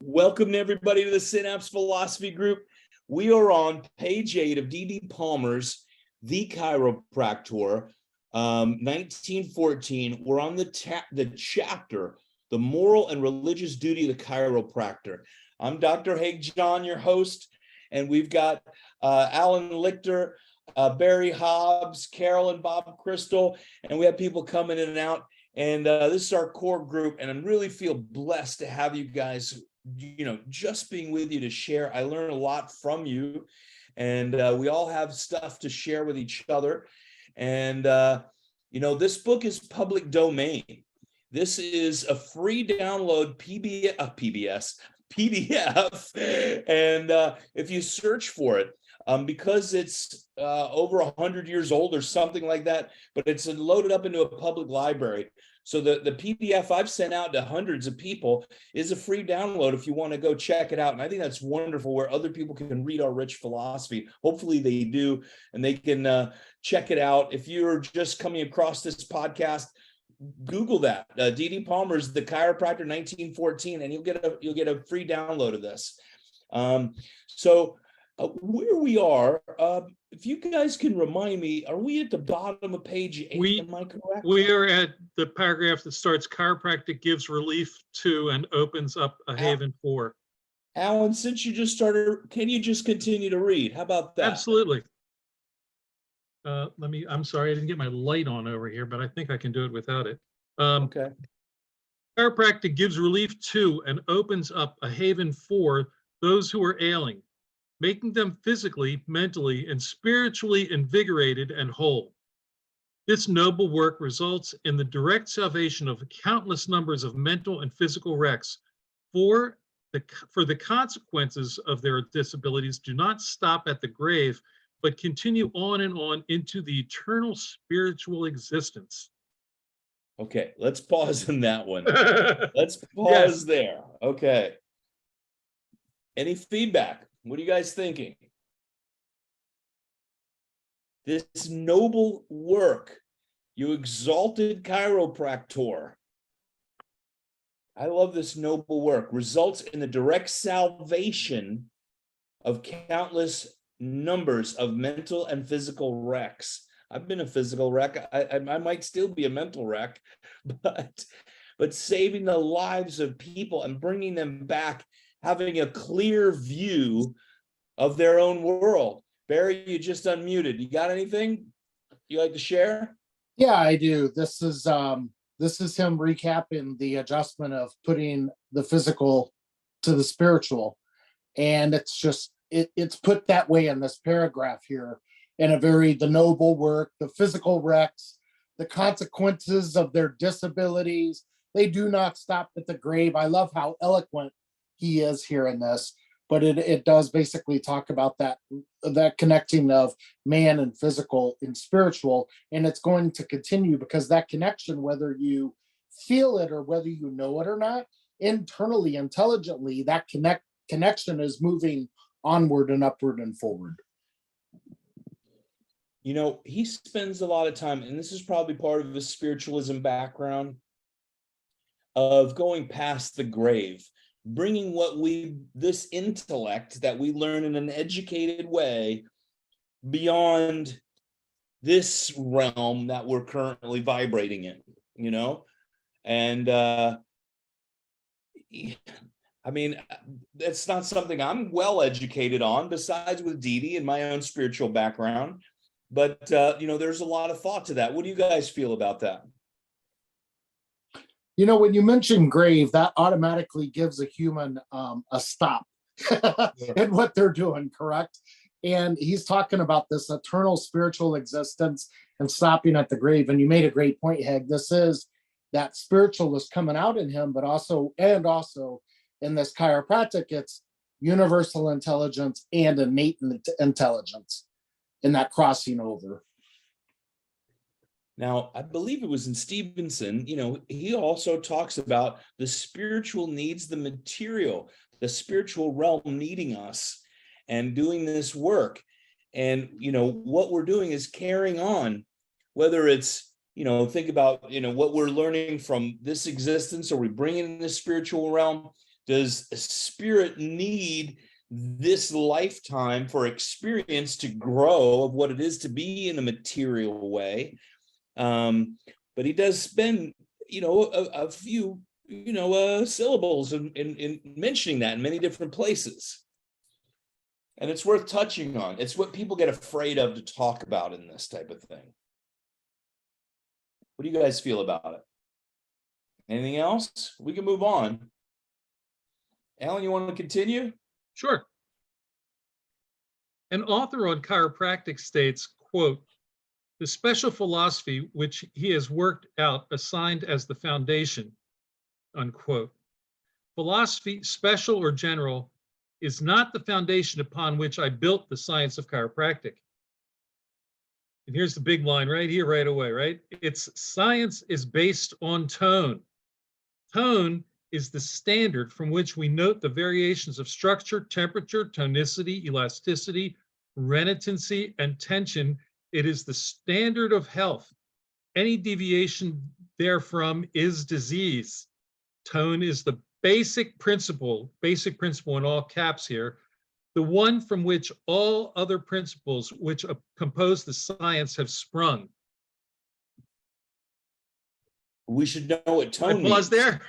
Welcome everybody to the Synapse Philosophy Group. We are on page 8 of D.D. Palmer's The Chiropractor, 1914. We're on the chapter, The Moral and Religious Duty of the Chiropractor. I'm Dr. Haig John, your host, and we've got Alan Lichter, Barry Hobbs, Carol and Bob Crystal, and we have people coming in and out. And this is our core group, and I really feel blessed to have you guys, just being with you to share. I learn a lot from you, and we all have stuff to share with each other. And, this book is public domain. This is a free download PDF. And if you search for it, because it's over 100 years old or something like that, but it's loaded up into a public library. So the PDF I've sent out to hundreds of people is a free download if you want to go check it out. And I think that's wonderful, where other people can read our rich philosophy. Hopefully they do, and they can check it out. If you're just coming across this podcast, Google that, D.D. Palmer's The Chiropractor 1914, and you'll get a free download of this. Where we are, if you guys can remind me, are we at the bottom of page 8? Am I correct? We are at the paragraph that starts, chiropractic gives relief to and opens up a haven for. Alan, since you just started, can you just continue to read? How about that? Absolutely. I'm sorry, I didn't get my light on over here, but I think I can do it without it. Okay. Chiropractic gives relief to and opens up a haven for those who are ailing, making them physically, mentally, and spiritually invigorated and whole. This noble work results in the direct salvation of countless numbers of mental and physical wrecks, for the consequences of their disabilities do not stop at the grave, but continue on and on into the eternal spiritual existence. Okay, let's pause on that one. Let's pause there. Okay. Any feedback? What are you guys thinking? This noble work, you exalted chiropractor. I love this noble work. Results in the direct salvation of countless numbers of mental and physical wrecks. I've been a physical wreck. I might still be a mental wreck, but saving the lives of people and bringing them back, having a clear view of their own world. Barry, you just unmuted. You got anything you like to share? Yeah, I do. This is him recapping the adjustment of putting the physical to the spiritual. And it's just, it's put that way in this paragraph here, in the noble work, the physical wrecks, the consequences of their disabilities. They do not stop at the grave. I love how eloquent he is here in this, but it does basically talk about that connecting of man and physical and spiritual, and it's going to continue because that connection, whether you feel it or whether you know it or not, internally, intelligently, that connection is moving onward and upward and forward. He spends a lot of time, and this is probably part of his spiritualism background, of going past the grave, bringing this intellect that we learn in an educated way beyond this realm that we're currently vibrating in, and that's not something I'm well educated on, besides with Dee and my own spiritual background. But, there's a lot of thought to that. What do you guys feel about that? When you mention grave, that automatically gives a human a stop in what they're doing, correct? And he's talking about this eternal spiritual existence and stopping at the grave. And you made a great point, Heg. This is that spiritual is coming out in him, but also in this chiropractic, it's universal intelligence and innate intelligence in that crossing over. Now, I believe it was in Stevenson, he also talks about the spiritual needs the material, the spiritual realm needing us and doing this work. And, what we're doing is carrying on, whether it's, think about, what we're learning from this existence, or we bring it in the spiritual realm Does spirit need this lifetime for experience to grow of what it is to be in a material way? But he does spend, a few, syllables in mentioning that in many different places. And it's worth touching on. It's what people get afraid of to talk about in this type of thing. What do you guys feel about it? Anything else? We can move on. Alan, you want to continue? Sure. An author on chiropractic states, quote, "The special philosophy which he has worked out assigned as the foundation," unquote. Philosophy, special or general, is not the foundation upon which I built the science of chiropractic. And here's the big line right here, right away, right? Its science is based on tone. Tone is the standard from which we note the variations of structure, temperature, tonicity, elasticity, renitency, and tension. It is the standard of health. Any deviation therefrom is disease. Tone is the basic principle in all caps here, the one from which all other principles which compose the science have sprung. We should know what tone Pause there.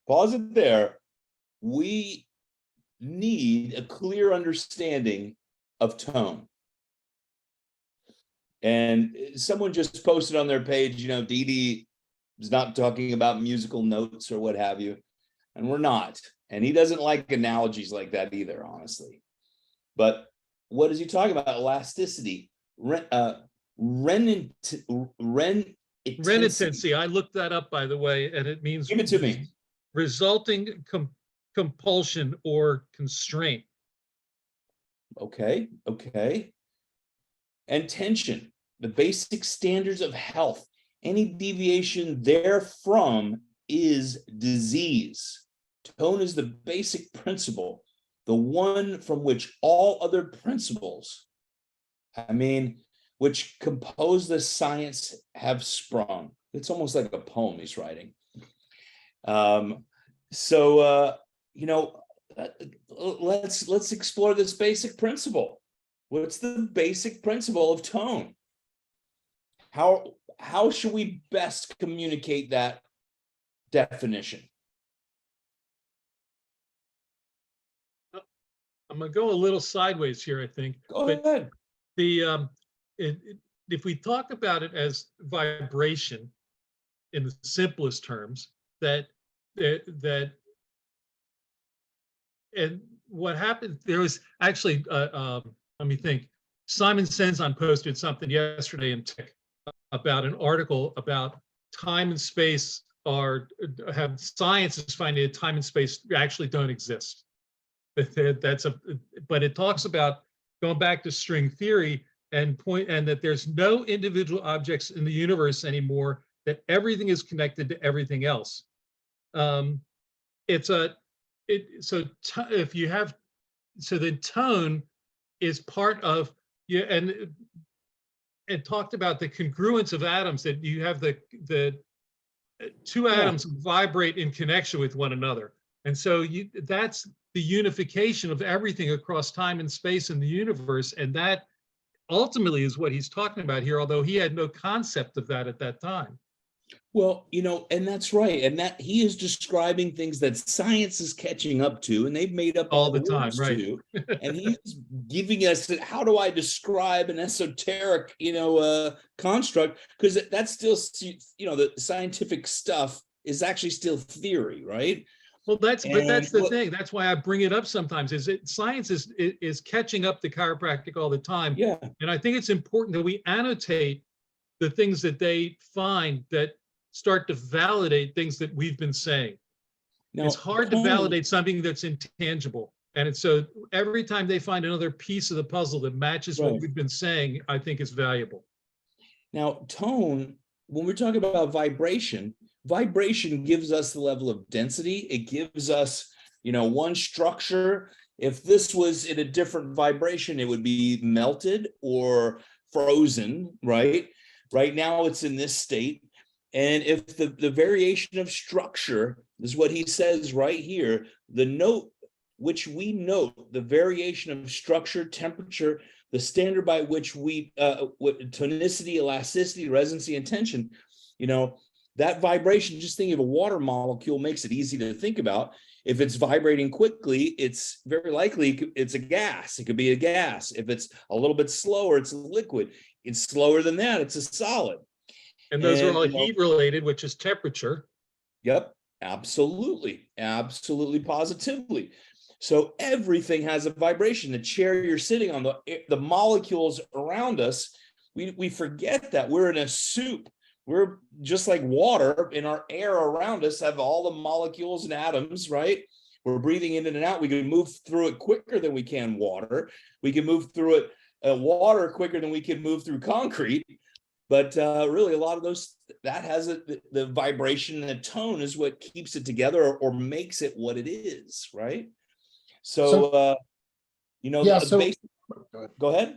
Pause it there. We need a clear understanding of tone. And someone just posted on their page, Dee Dee is not talking about musical notes or what have you. And we're not. And he doesn't like analogies like that either, honestly. But what is he talking about? Elasticity, renitency. I looked that up, by the way, and it means give it to me. Resulting compulsion or constraint. Okay. And tension, the basic standards of health. Any deviation therefrom is disease. Tone is the basic principle, the one from which all other principles, which compose the science have sprung. It's almost like a poem he's writing. Let's explore this basic principle. What's the basic principle of tone? How should we best communicate that definition? I'm going to go a little sideways here, I think. Go ahead. If we talk about it as vibration in the simplest terms, and what happened, there was actually, let me think, Simon Senzon posted something yesterday in Tick about an article about time and space science is finding that time and space actually don't exist. But it talks about going back to string theory and that there's no individual objects in the universe anymore, that everything is connected to everything else. So the tone is part of and talked about the congruence of atoms, that you have the two atoms vibrate in connection with one another. And so that's the unification of everything across time and space in the universe. And that ultimately is what he's talking about here, although he had no concept of that at that time. Well, and that's right. And that he is describing things that science is catching up to, and they've made up all the time, right? To, and he's giving us, how do I describe an esoteric, construct? Because that's still, the scientific stuff is actually still theory, right? Well, that's the thing. That's why I bring it up sometimes. Science is catching up to chiropractic all the time. Yeah. And I think it's important that we annotate the things that they find that start to validate things that we've been saying. Now, it's hard to validate something that's intangible. And so every time they find another piece of the puzzle that matches what we've been saying, I think is valuable. Now, tone, when we're talking about vibration gives us the level of density. It gives us, one structure. If this was in a different vibration, it would be melted or frozen, right? Right now it's in this state. And if the variation of structure is what he says right here, the note which we note, the variation of structure, temperature, the standard by which we, tonicity, elasticity, resonancy, and tension, that vibration, just thinking of a water molecule makes it easy to think about. If it's vibrating quickly, it's very likely it's a gas. It could be a gas. If it's a little bit slower, it's a liquid. It's slower than that, it's a solid. And those are all heat related, which is temperature. Yep, absolutely, positively. So everything has a vibration. The chair you're sitting on, the molecules around us, we forget that we're in a soup. We're just like water, in our air around us have all the molecules and atoms, right? We're breathing in and out. We can move through it quicker than we can water. We can move through it, water quicker than we can move through concrete. But really, a lot of those, that has the vibration and the tone is what keeps it together or makes it what it is, right? So basic, go ahead.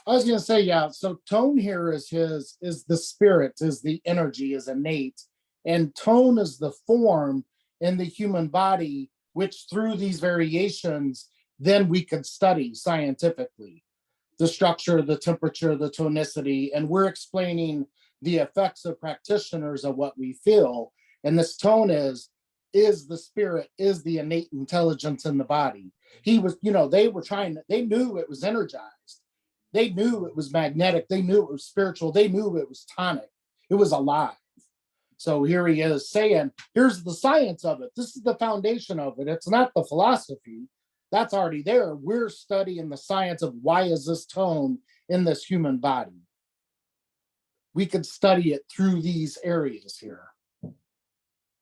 I was going to say, yeah. So tone here is the spirit, is the energy, is innate, and tone is the form in the human body, which through these variations, then we could study scientifically the structure, the temperature, the tonicity, and we're explaining the effects of practitioners of what we feel. And this tone is the spirit, is the innate intelligence in the body. He was, they knew it was energized. They knew it was magnetic. They knew it was spiritual. They knew it was tonic. It was alive. So here he is saying, here's the science of it. This is the foundation of it. It's not the philosophy. That's already there. We're studying the science of why is this tone in this human body. We could study it through these areas here.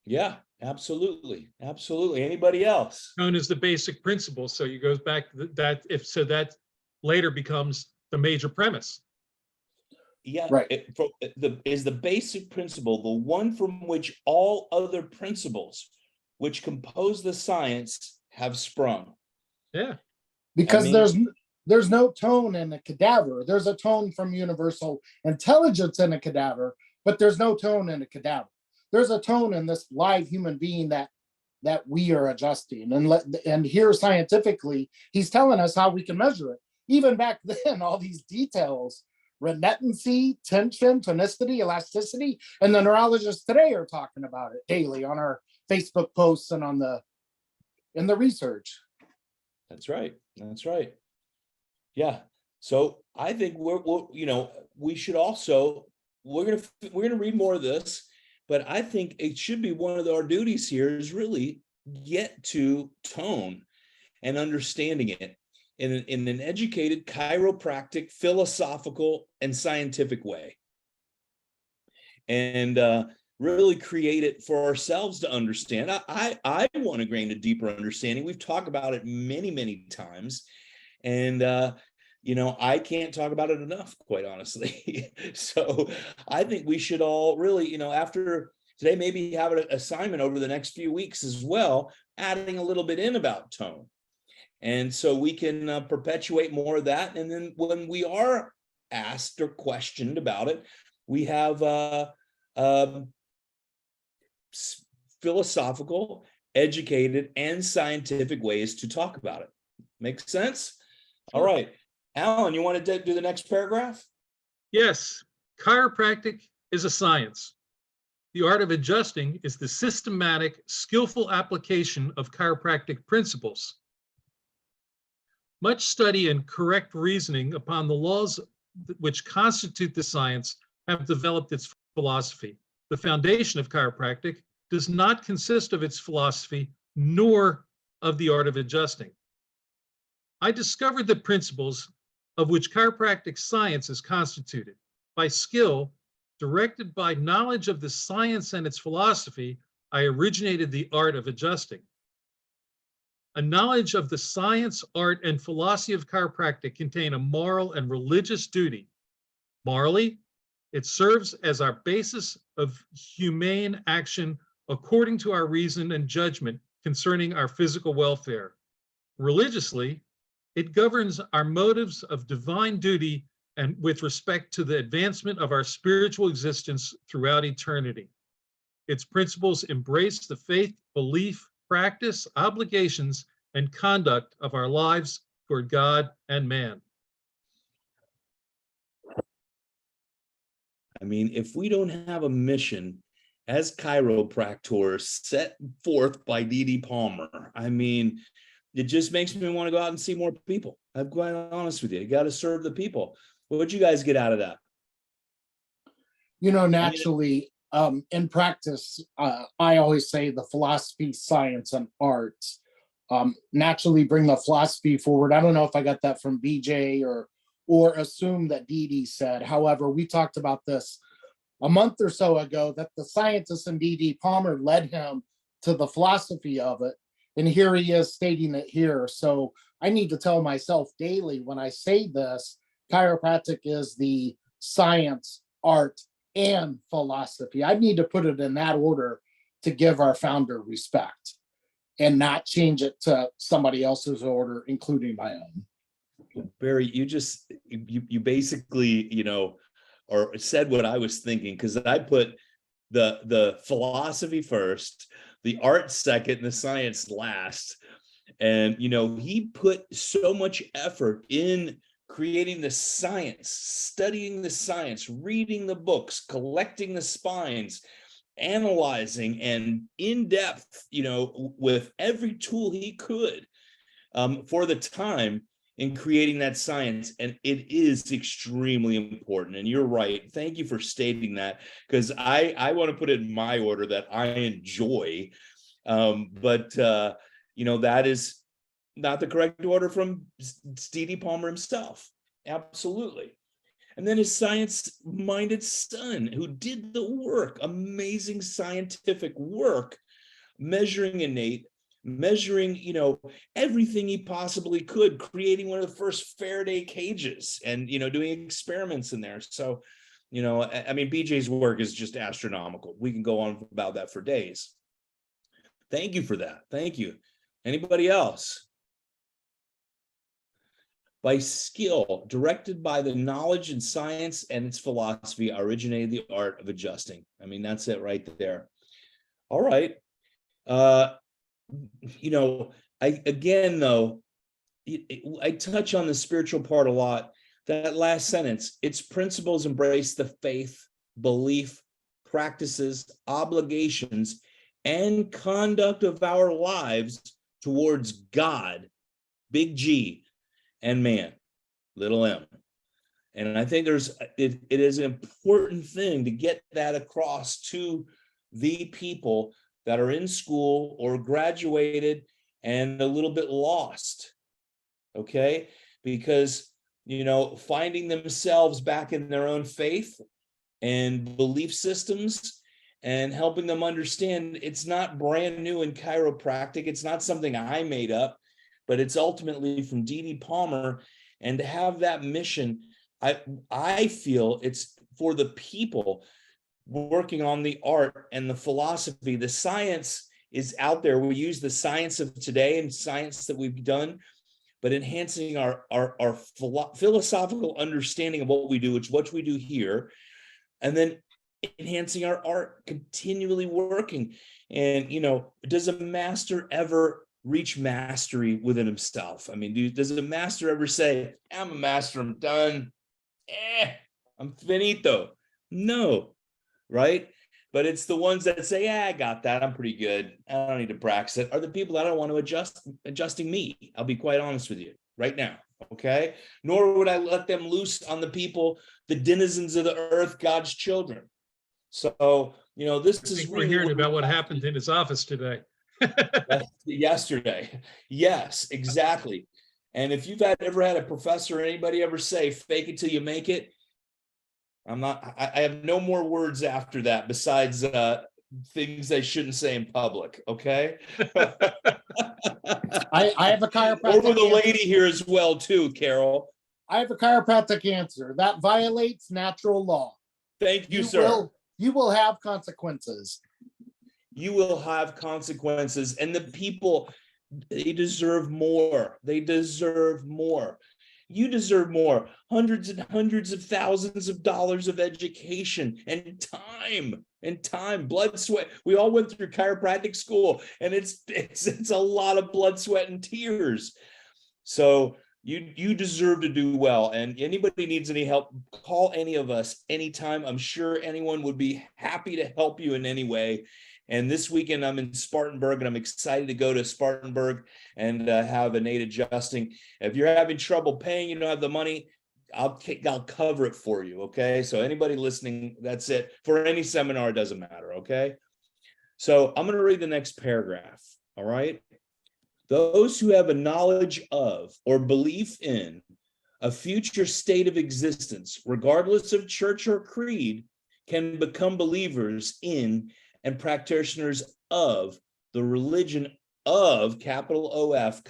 Yeah, absolutely. Anybody else? Tone is the basic principle. So you goes back to that later becomes the major premise. Yeah, right. Is the basic principle, the one from which all other principles which compose the science have sprung. Yeah. Because there's no tone in a cadaver. There's a tone from universal intelligence in a cadaver, but there's no tone in a cadaver. There's a tone in this live human being that we are adjusting. And here scientifically, he's telling us how we can measure it. Even back then, all these details, retentancy, tension, tonicity, elasticity, and the neurologists today are talking about it daily on our Facebook posts and in the research. That's right. Yeah. So I think we should also, we're gonna read more of this, but I think it should be one of our duties here is really get to tone and understanding it in an educated, chiropractic, philosophical, and scientific way, and really create it for ourselves to understand. I want to gain a deeper understanding. We've talked about it many times, and I can't talk about it enough, quite honestly. So I think we should all really, after today, maybe have an assignment over the next few weeks as well, adding a little bit in about tone. And so we can perpetuate more of that. And then when we are asked or questioned about it, we have philosophical, educated, and scientific ways to talk about it. Makes sense? All right. Alan, you want to do the next paragraph? Yes. Chiropractic is a science. The art of adjusting is the systematic, skillful application of chiropractic principles. Much study and correct reasoning upon the laws which constitute the science have developed its philosophy. The foundation of chiropractic does not consist of its philosophy nor of the art of adjusting. I discovered the principles of which chiropractic science is constituted. By skill, directed by knowledge of the science and its philosophy, I originated the art of adjusting. A knowledge of the science, art, and philosophy of chiropractic contain a moral and religious duty. Morally, it serves as our basis of humane action according to our reason and judgment concerning our physical welfare. Religiously, it governs our motives of divine duty and with respect to the advancement of our spiritual existence throughout eternity. Its principles embrace the faith, belief, practice, obligations, and conduct of our lives toward God and man. I mean, if we don't have a mission as chiropractors set forth by D.D. Palmer, I mean, it just makes me want to go out and see more people. I'm quite honest with you. You got to serve the people. What'd you guys get out of that? You know, naturally, in practice, I always say the philosophy, science, and arts naturally bring the philosophy forward. I don't know if I got that from BJ or assume that Dee said. However, we talked about this a month or so ago, that the scientist in D.D. Palmer led him to the philosophy of it. And here he is stating it here. So I need to tell myself daily when I say this, chiropractic is the science, art, and philosophy. I need to put it in that order to give our founder respect and not change it to somebody else's order, including my own. Barry, you basically, you know, or said what I was thinking, because I put the philosophy first, the art second, and the science last. And, you know, he put so much effort in creating the science, studying the science, reading the books, collecting the spines, analyzing, and in depth, you know, with every tool he could for the time in creating that science. And it is extremely important. And you're right. Thank you for stating that, because I want to put it in my order that I enjoy. But you know, that is not the correct order from D.D. Palmer himself. Absolutely. And then his science-minded son, who did the work, amazing scientific work, measuring innate, measuring, you know, everything he possibly could, creating one of the first Faraday cages and, you know, doing experiments in there. So, you know, I mean, BJ's work is just astronomical. We can go on about that for days. Thank you for that. Thank you. Anybody else? By skill, directed by the knowledge and science and its philosophy, originated the art of adjusting. I mean, that's it right there. All right. You know, I touch on the spiritual part a lot. That last sentence, its principles embrace the faith, belief, practices, obligations, and conduct of our lives towards God, big G, and man, little m. And I think it is an important thing to get that across to the people that are in school or graduated and a little bit lost, okay? Because, you know, finding themselves back in their own faith and belief systems and helping them understand it's not brand new in chiropractic. It's not something I made up, but it's ultimately from D.D. Palmer. And to have that mission, I feel it's for the people working on the art and the philosophy. The science is out there. We use the science of today and science that we've done, but enhancing our philosophical understanding of what we do, which is what we do here, and then enhancing our art, continually working. And, you know, does a master ever reach mastery within himself? I mean, does a master ever say, I'm a master, I'm done, I'm finito? No, right? But it's the ones that say, yeah, I got that, I'm pretty good, I don't need to practice it, are the people that I don't want to adjusting me. I'll be quite honest with you right now, okay? Nor would I let them loose on the people, the denizens of the earth, God's children. So, you know, this is we're hearing about what happened in his office today. Yesterday. Yes, exactly. And if you've ever had a professor or anybody ever say, fake it till you make it, I have no more words after that besides things I shouldn't say in public, okay? I have a chiropractic Over the lady here as well, too, Carol. I have a chiropractic answer. That violates natural law. Thank you, sir. You will have consequences. You will have consequences, and the people, they deserve more. They deserve more. You deserve more. Hundreds and hundreds of thousands of dollars of education and time, blood, sweat. We all went through chiropractic school, and it's a lot of blood, sweat, and tears. So you deserve to do well. And anybody needs any help, call any of us anytime. I'm sure anyone would be happy to help you in any way. And this weekend I'm in Spartanburg, and I'm excited to go to Spartanburg and have a Nate adjusting. If you're having trouble paying, you don't have the money, I'll cover it for you. Okay. So anybody listening, that's it. For any seminar, it doesn't matter. Okay. So I'm going to read the next paragraph. All right. Those who have a knowledge of or belief in a future state of existence, regardless of church or creed, can become believers in and practitioners of the religion of, capital O-F,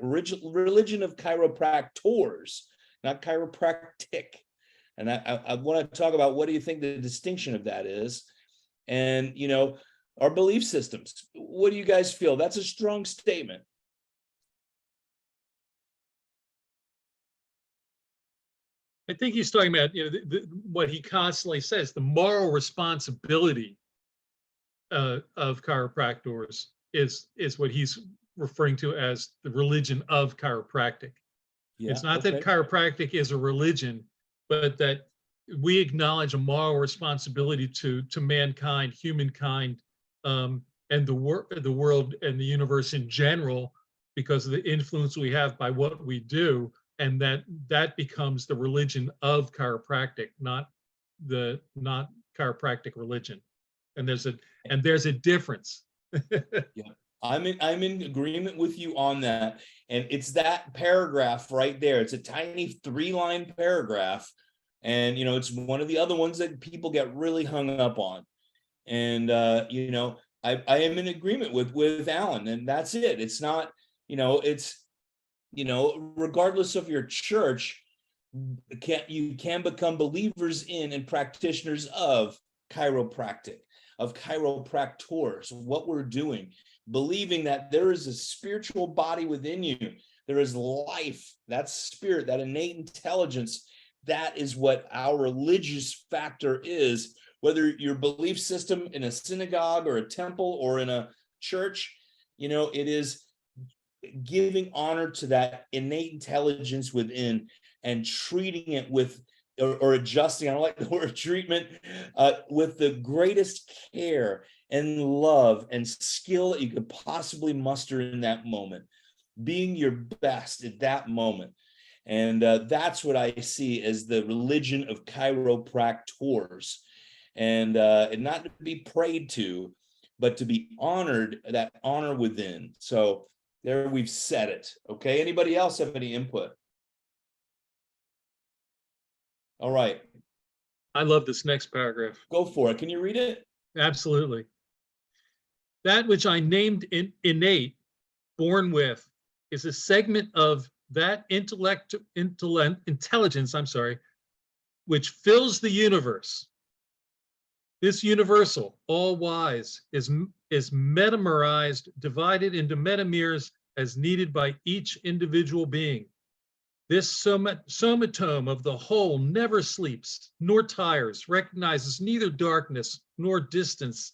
religion of chiropractors, not chiropractic. And I want to talk about, what do you think the distinction of that is? And, our belief systems. What do you guys feel? That's a strong statement. I think he's talking about, what he constantly says, the moral responsibility of chiropractors is what he's referring to as the religion of chiropractic. Yeah, it's not that chiropractic is a religion, but that we acknowledge a moral responsibility to mankind, humankind, and the world and the universe in general, because of the influence we have by what we do, and that becomes the religion of chiropractic, not chiropractic religion. And there's a difference. Yeah, I'm in agreement with you on that. And it's that paragraph right there. It's a tiny 3-line paragraph. And, it's one of the other ones that people get really hung up on. And, I am in agreement with Alan, and that's it. It's not, regardless of your church, you can become believers in and practitioners of chiropractic, of chiropractors, what we're doing, believing that there is a spiritual body within you. There is life, that spirit, that innate intelligence. That is what our religious factor is. Whether your belief system in a synagogue or a temple or in a church, it is giving honor to that innate intelligence within and treating it with, or adjusting, I don't like the word treatment, with the greatest care and love and skill that you could possibly muster in that moment, being your best at that moment. And that's what I see as the religion of chiropractors. And not to be prayed to, but to be honored, that honor within. So there, we've said it. Okay. Anybody else have any input? All right. I love this next paragraph. Go for it. Can you read it? Absolutely. That which I named innate, born with, is a segment of that intelligence, which fills the universe. This universal, all wise, is metamerized, divided into metameres as needed by each individual being. This somatome of the whole never sleeps, nor tires, recognizes neither darkness nor distance,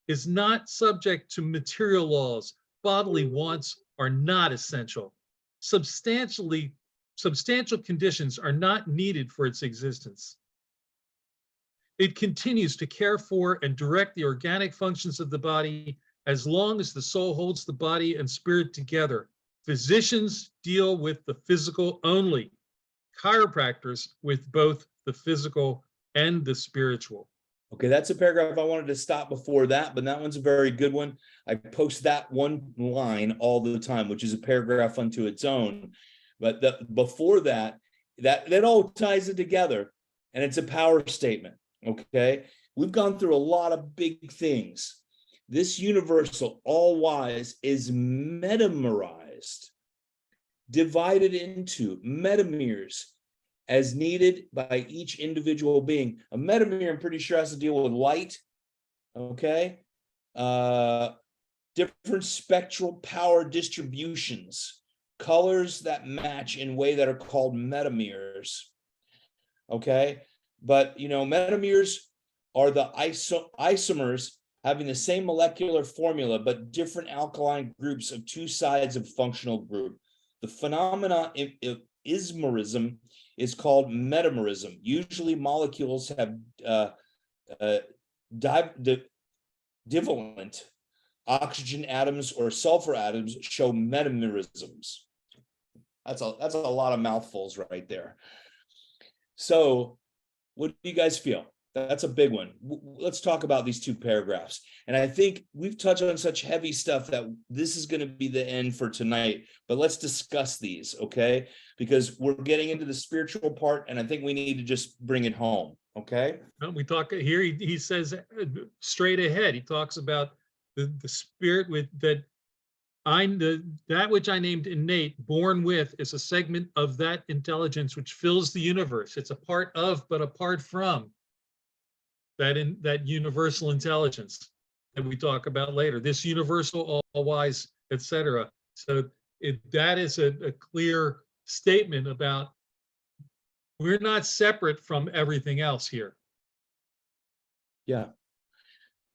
is not subject to material laws. Bodily wants are not essential. Substantial conditions are not needed for its existence. It continues to care for and direct the organic functions of the body as long as the soul holds the body and spirit together. Physicians deal with the physical only. Chiropractors with both the physical and the spiritual. Okay, that's a paragraph I wanted to stop before that, but that one's a very good one. I post that one line all the time, which is a paragraph unto its own. But before that all ties it together, and it's a power statement. Okay, we've gone through a lot of big things. This universal, all wise, is metamerized, divided into metameres as needed by each individual being. A metamere, I'm pretty sure, has to deal with light. Okay, different spectral power distributions. colors that match in a way that are called metameres. Okay, but metameres are the isomers having the same molecular formula but different alkaline groups of two sides of functional group. The phenomena of isomerism is called metamerism. Usually molecules have divalent oxygen atoms or sulfur atoms show metamerisms. That's a lot of mouthfuls right there. So what do you guys feel? That's a big one. Let's talk about these two paragraphs. And I think we've touched on such heavy stuff that this is going to be the end for tonight, but let's discuss these, okay? Because we're getting into the spiritual part, and I think we need to just bring it home, okay? We talk here, he says straight ahead, he talks about the spirit with that that which I named innate, born with, is a segment of that intelligence which fills the universe. It's a part of, but apart from that universal intelligence that we talk about later, this universal, all-wise, etc. So that is a clear statement about we're not separate from everything else here. Yeah.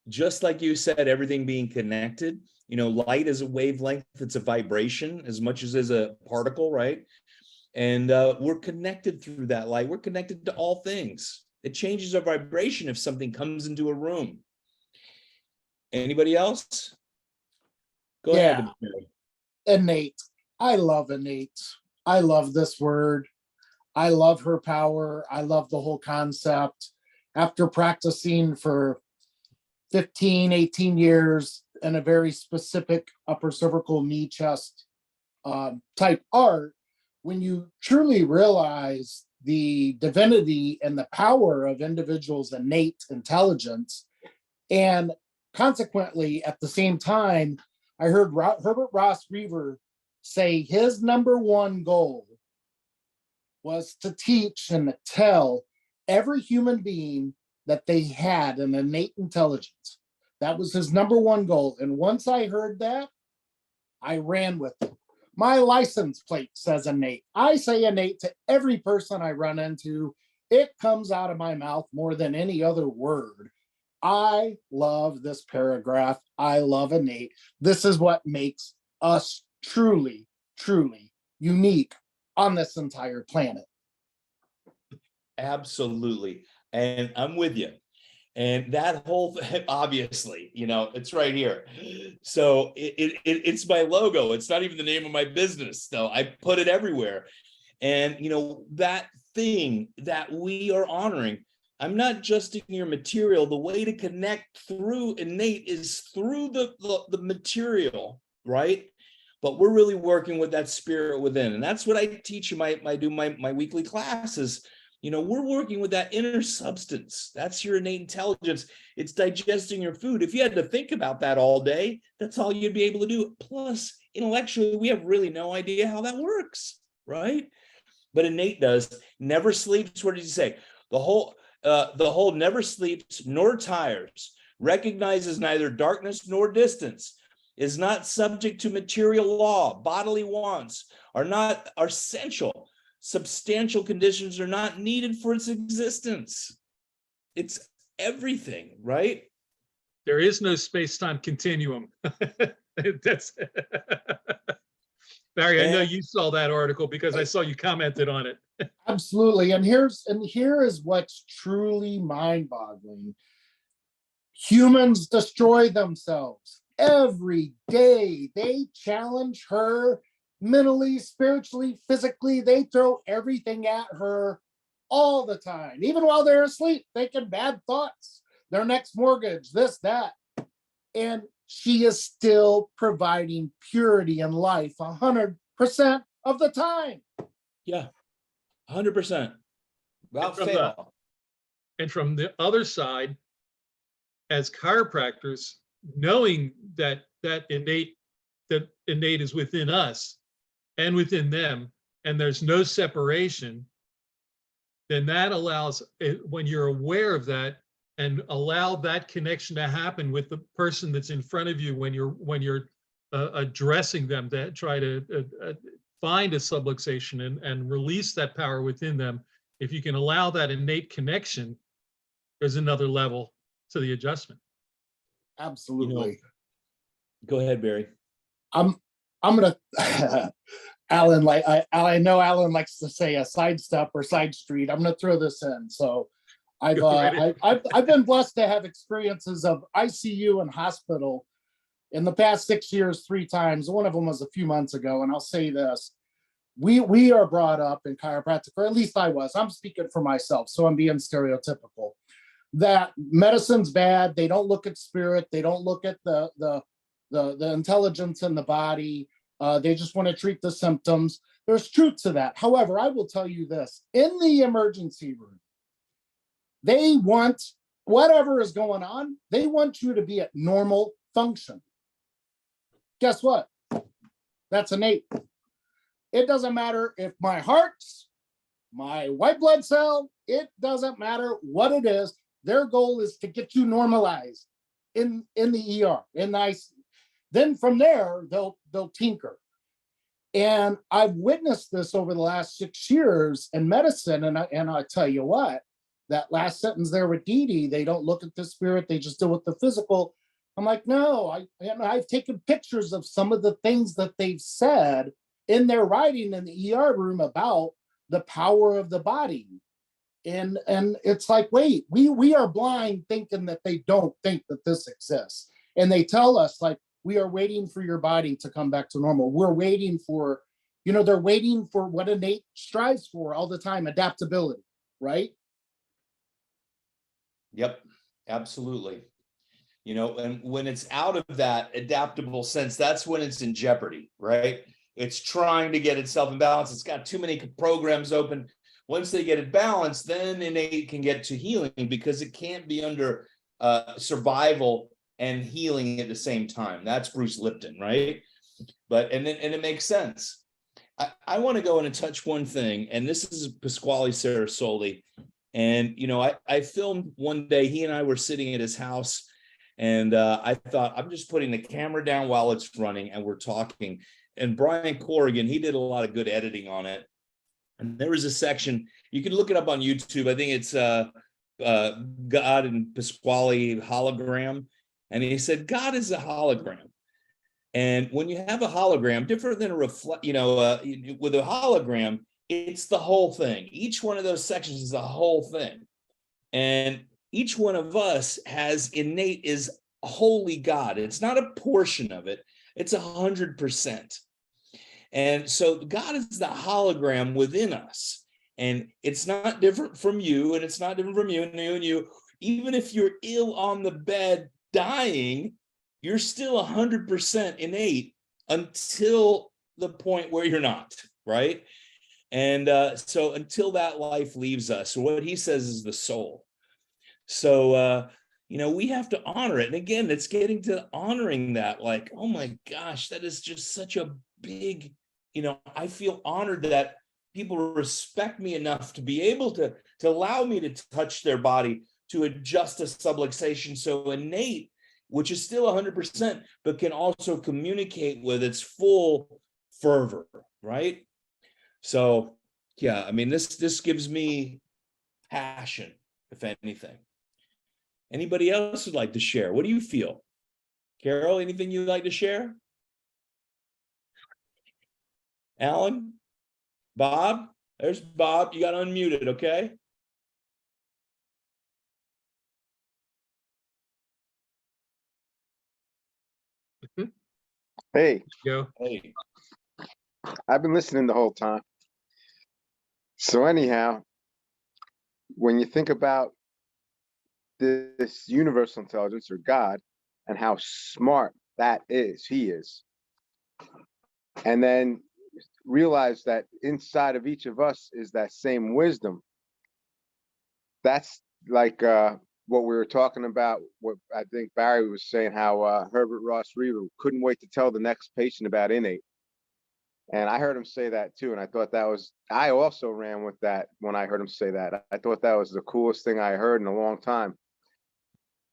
Just like you said, everything being connected, light is a wavelength, it's a vibration as much as is a particle, right? And we're connected through that light. We're connected to all things. It changes our vibration if something comes into a room. Anybody else? Go ahead. Innate. I love innate. I love this word. I love her power. I love the whole concept. After practicing for 15, 18 years in a very specific upper cervical knee chest type art, when you truly realize the divinity and the power of individuals' innate intelligence, and consequently, at the same time, I heard Herbert Ross Reaver say his number one goal was to teach and to tell every human being that they had an innate intelligence. That was his number one goal. And once I heard that, I ran with it. My license plate says innate. I say innate to every person I run into. It comes out of my mouth more than any other word. I love this paragraph. I love innate. This is what makes us truly, truly unique on this entire planet. Absolutely. And I'm with you. And that whole, obviously, it's right here. So it's my logo. It's not even the name of my business, though. I put it everywhere. And, that thing that we are honoring, I'm not adjusting your material. The way to connect through innate is through the material, right? But we're really working with that spirit within. And that's what I teach you, my weekly classes. We're working with that inner substance. That's your innate intelligence. It's digesting your food. If you had to think about that all day, that's all you'd be able to do. Plus, intellectually, we have really no idea how that works, right? But innate does. Never sleeps. What did he say? The whole never sleeps nor tires, recognizes neither darkness nor distance, is not subject to material law, bodily wants are essential. Substantial conditions are not needed for its existence. It's everything, right? There is no space-time continuum. That's Barry, I know you saw that article because I saw you commented on it. Absolutely. And here is what's truly mind-boggling. Humans destroy themselves every day. They challenge her mentally, spiritually, physically. They throw everything at her all the time, even while they're asleep, thinking bad thoughts, their next mortgage, this, that. And she is still providing purity in life 100% of the time. Yeah, 100%. Without fail. And from the other side, as chiropractors, knowing that innate is within us and within them, and there's no separation, then that allows, when you're aware of that and allow that connection to happen with the person that's in front of you when you're addressing them, to try to find a subluxation and release that power within them, if you can allow that innate connection, there's another level to the adjustment. Absolutely. Go ahead, Barry. I'm gonna Alan, I know Alan likes to say a sidestep or side street. I'm gonna throw this in. So I've been blessed to have experiences of ICU and hospital in the past 6 years, 3 times. One of them was a few months ago, and I'll say this. We are brought up in chiropractic, or at least I was. I'm speaking for myself, so I'm being stereotypical. That medicine's bad. They don't look at spirit. They don't look at the intelligence in the body. They just want to treat the symptoms. There's truth to that. However, I will tell you this: in the emergency room, they want whatever is going on. They want you to be at normal function. Guess what? That's innate. It doesn't matter if my heart's, my white blood cell, it doesn't matter what it is. Their goal is to get you normalized in the ER, in the ICU. Then from there, they'll tinker. And I've witnessed this over the last 6 years in medicine. And I tell you what, that last sentence there with Dee Dee, they don't look at the spirit, they just deal with the physical. I'm like, no, I've taken pictures of some of the things that they've said in their writing in the ER room about the power of the body. And it's like, wait, we are blind thinking that they don't think that this exists. And they tell us, like, we are waiting for your body to come back to normal. We're waiting for, they're waiting for what innate strives for all the time, adaptability, right? Yep, absolutely. And when it's out of that adaptable sense, that's when it's in jeopardy, right? It's trying to get itself in balance. It's got too many programs open. Once they get it balanced, then innate can get to healing, because it can't be under survival and healing at the same time. That's Bruce Lipton, right? And it makes sense. I want to go in and touch one thing, and this is Pasquale Sarasoli. And, I filmed one day, he and I were sitting at his house, and I thought, I'm just putting the camera down while it's running and we're talking. And Brian Corrigan, he did a lot of good editing on it. And there was a section, you can look it up on YouTube. I think it's God and Pasquale hologram. And he said, God is a hologram. And when you have a hologram, different than a with a hologram, it's the whole thing. Each one of those sections is the whole thing. And each one of us has innate is wholly God. It's not a portion of it. It's 100%. And so God is the hologram within us. And it's not different from you, and it's not different from you and you. Even if you're ill on the bed dying, you're still 100% innate until the point where you're not, right? And so until that life leaves us, what he says is the soul. So, we have to honor it. And again, it's getting to honoring that, like, oh my gosh, that is just such a big, I feel honored that people respect me enough to be able to allow me to touch their body, to adjust a subluxation. So innate, which is still 100%, but can also communicate with its full fervor, right? So, yeah, this gives me passion, if anything. Anybody else would like to share? What do you feel? Carol, anything you'd like to share? Alan? Bob? There's Bob. You got unmuted, okay? Hey. Go. Hey. I've been listening the whole time. So anyhow, when you think about this universal intelligence or God and how smart that is, he is, and then realize that inside of each of us is that same wisdom. That's like what we were talking about, what I think Barry was saying, how Herbert Ross Reaver couldn't wait to tell the next patient about innate. And I heard him say that too. And I thought I also ran with that when I heard him say that. I thought that was the coolest thing I heard in a long time.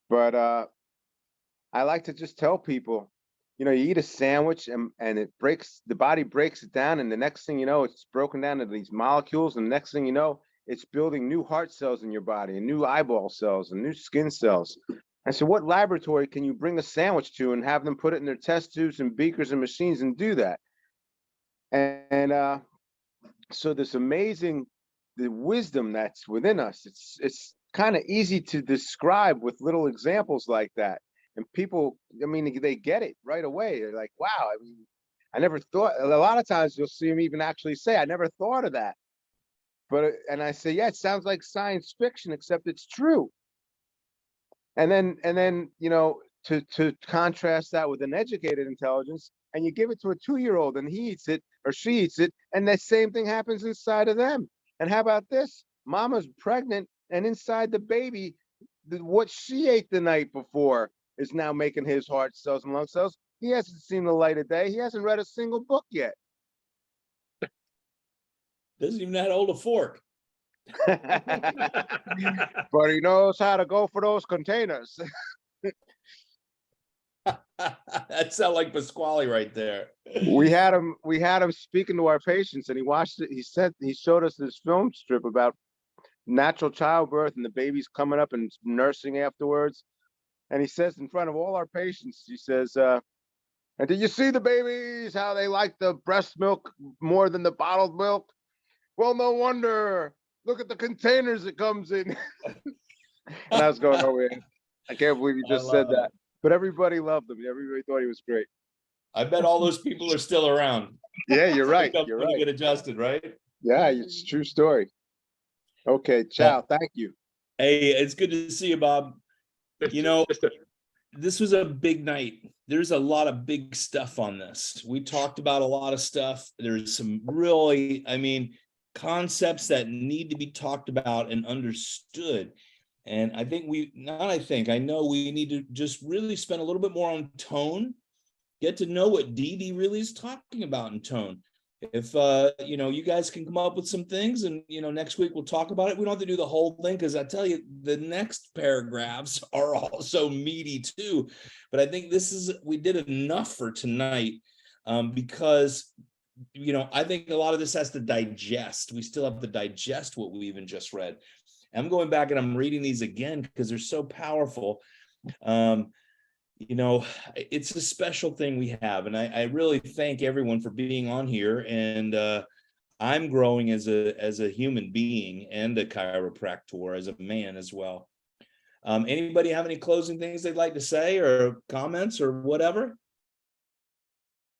But I like to just tell people you eat a sandwich and the body breaks it down, and the next thing you know, it's broken down into these molecules, and the next thing you know, it's building new heart cells in your body and new eyeball cells and new skin cells. And so what laboratory can you bring a sandwich to and have them put it in their test tubes and beakers and machines and do that? And so this amazing, the wisdom that's within us, it's kind of easy to describe with little examples like that. And people, I mean, they get it right away. They're like, wow, I mean, I never thought. A lot of times you'll see them even actually say, I never thought of that. And I say, yeah, it sounds like science fiction, except it's true. And then, to contrast that with an educated intelligence, and you give it to a 2-year-old and he eats it or she eats it, and the same thing happens inside of them. And how about this? Mama's pregnant, and inside the baby, what she ate the night before is now making his heart cells and lung cells. He hasn't seen the light of day. He hasn't read a single book yet. Doesn't even know how to hold a fork. But he knows how to go for those containers. That sounds like Pasquale right there. We had him speaking to our patients, and he watched it. He showed us this film strip about natural childbirth and the baby's coming up and nursing afterwards. And he says in front of all our patients, he says, and did you see the babies, how they like the breast milk more than the bottled milk? Well, no wonder. Look at the containers it comes in. And I was going, oh, man, I can't believe you just said that. But everybody loved him. Everybody thought he was great. I bet all those people are still around. Yeah, you're right. You're When right. you get adjusted, right? Yeah, it's a true story. Okay, ciao. Thank you. Hey, it's good to see you, Bob. This was a big night. There's a lot of big stuff on this. We talked about a lot of stuff. There's some really, concepts that need to be talked about and understood. And I know we need to just really spend a little bit more on tone, get to know what Dee really is talking about in tone. If, you guys can come up with some things and, next week we'll talk about it. We don't have to do the whole thing, because I tell you, the next paragraphs are also meaty too. But I think we did enough for tonight, because I think a lot of this has to digest. We still have to digest what we even just read. I'm going back and I'm reading these again because they're so powerful. It's a special thing we have. And I really thank everyone for being on here. And I'm growing as a human being and a chiropractor, as a man as well. Anybody have any closing things they'd like to say, or comments or whatever?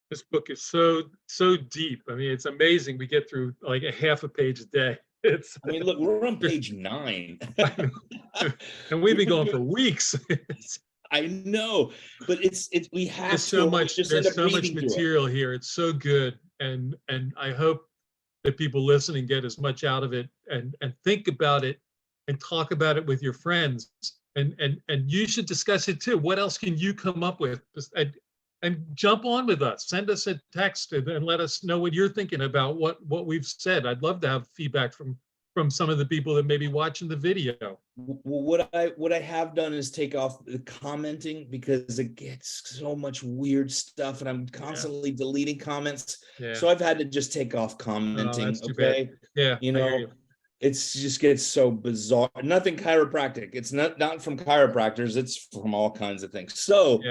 This book is so deep. It's amazing. We get through like a half a page a day. Look, we're on page 9. And we've been going for weeks. I know, but we have there's so much material here. It's so good. And I hope that people listening get as much out of it and think about it and talk about it with your friends. And you should discuss it too. What else can you come up with? And jump on with us. Send us a text and let us know what you're thinking about what we've said. I'd love to have feedback from some of the people that may be watching the video. Well, what I have done is take off the commenting, because it gets so much weird stuff, and I'm constantly deleting comments. Yeah. So I've had to just take off commenting. That's too bad. Yeah. It's just gets so bizarre. Nothing chiropractic. It's not from chiropractors. It's from all kinds of things. So,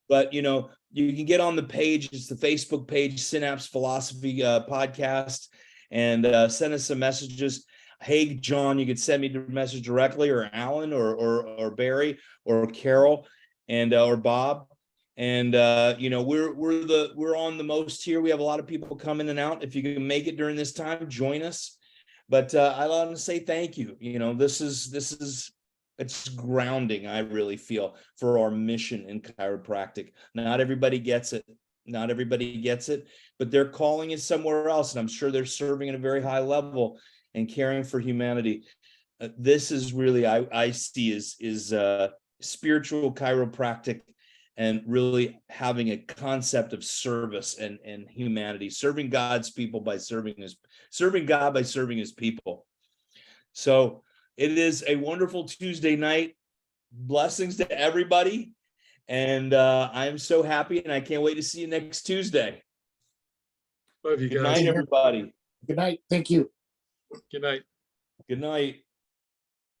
but you can get on the page. It's the Facebook page, Synapse Philosophy Podcast, and send us some messages. Hey, John, you could send me a message directly, or Alan, or Barry, or Carol, and or Bob. And we're on the most here. We have a lot of people come in and out. If you can make it during this time, join us. But I want to say thank you. It's grounding, I really feel, for our mission in chiropractic. Not everybody gets it. But their calling is somewhere else. And I'm sure they're serving at a very high level and caring for humanity. This is really, I see is spiritual chiropractic, and really having a concept of service and humanity, serving God's people by serving God by serving his people. So it is a wonderful Tuesday night. Blessings to everybody. And I'm so happy, and I can't wait to see you next Tuesday. Love you Good guys. night, everybody. Good night. Thank you. Good night. Good night.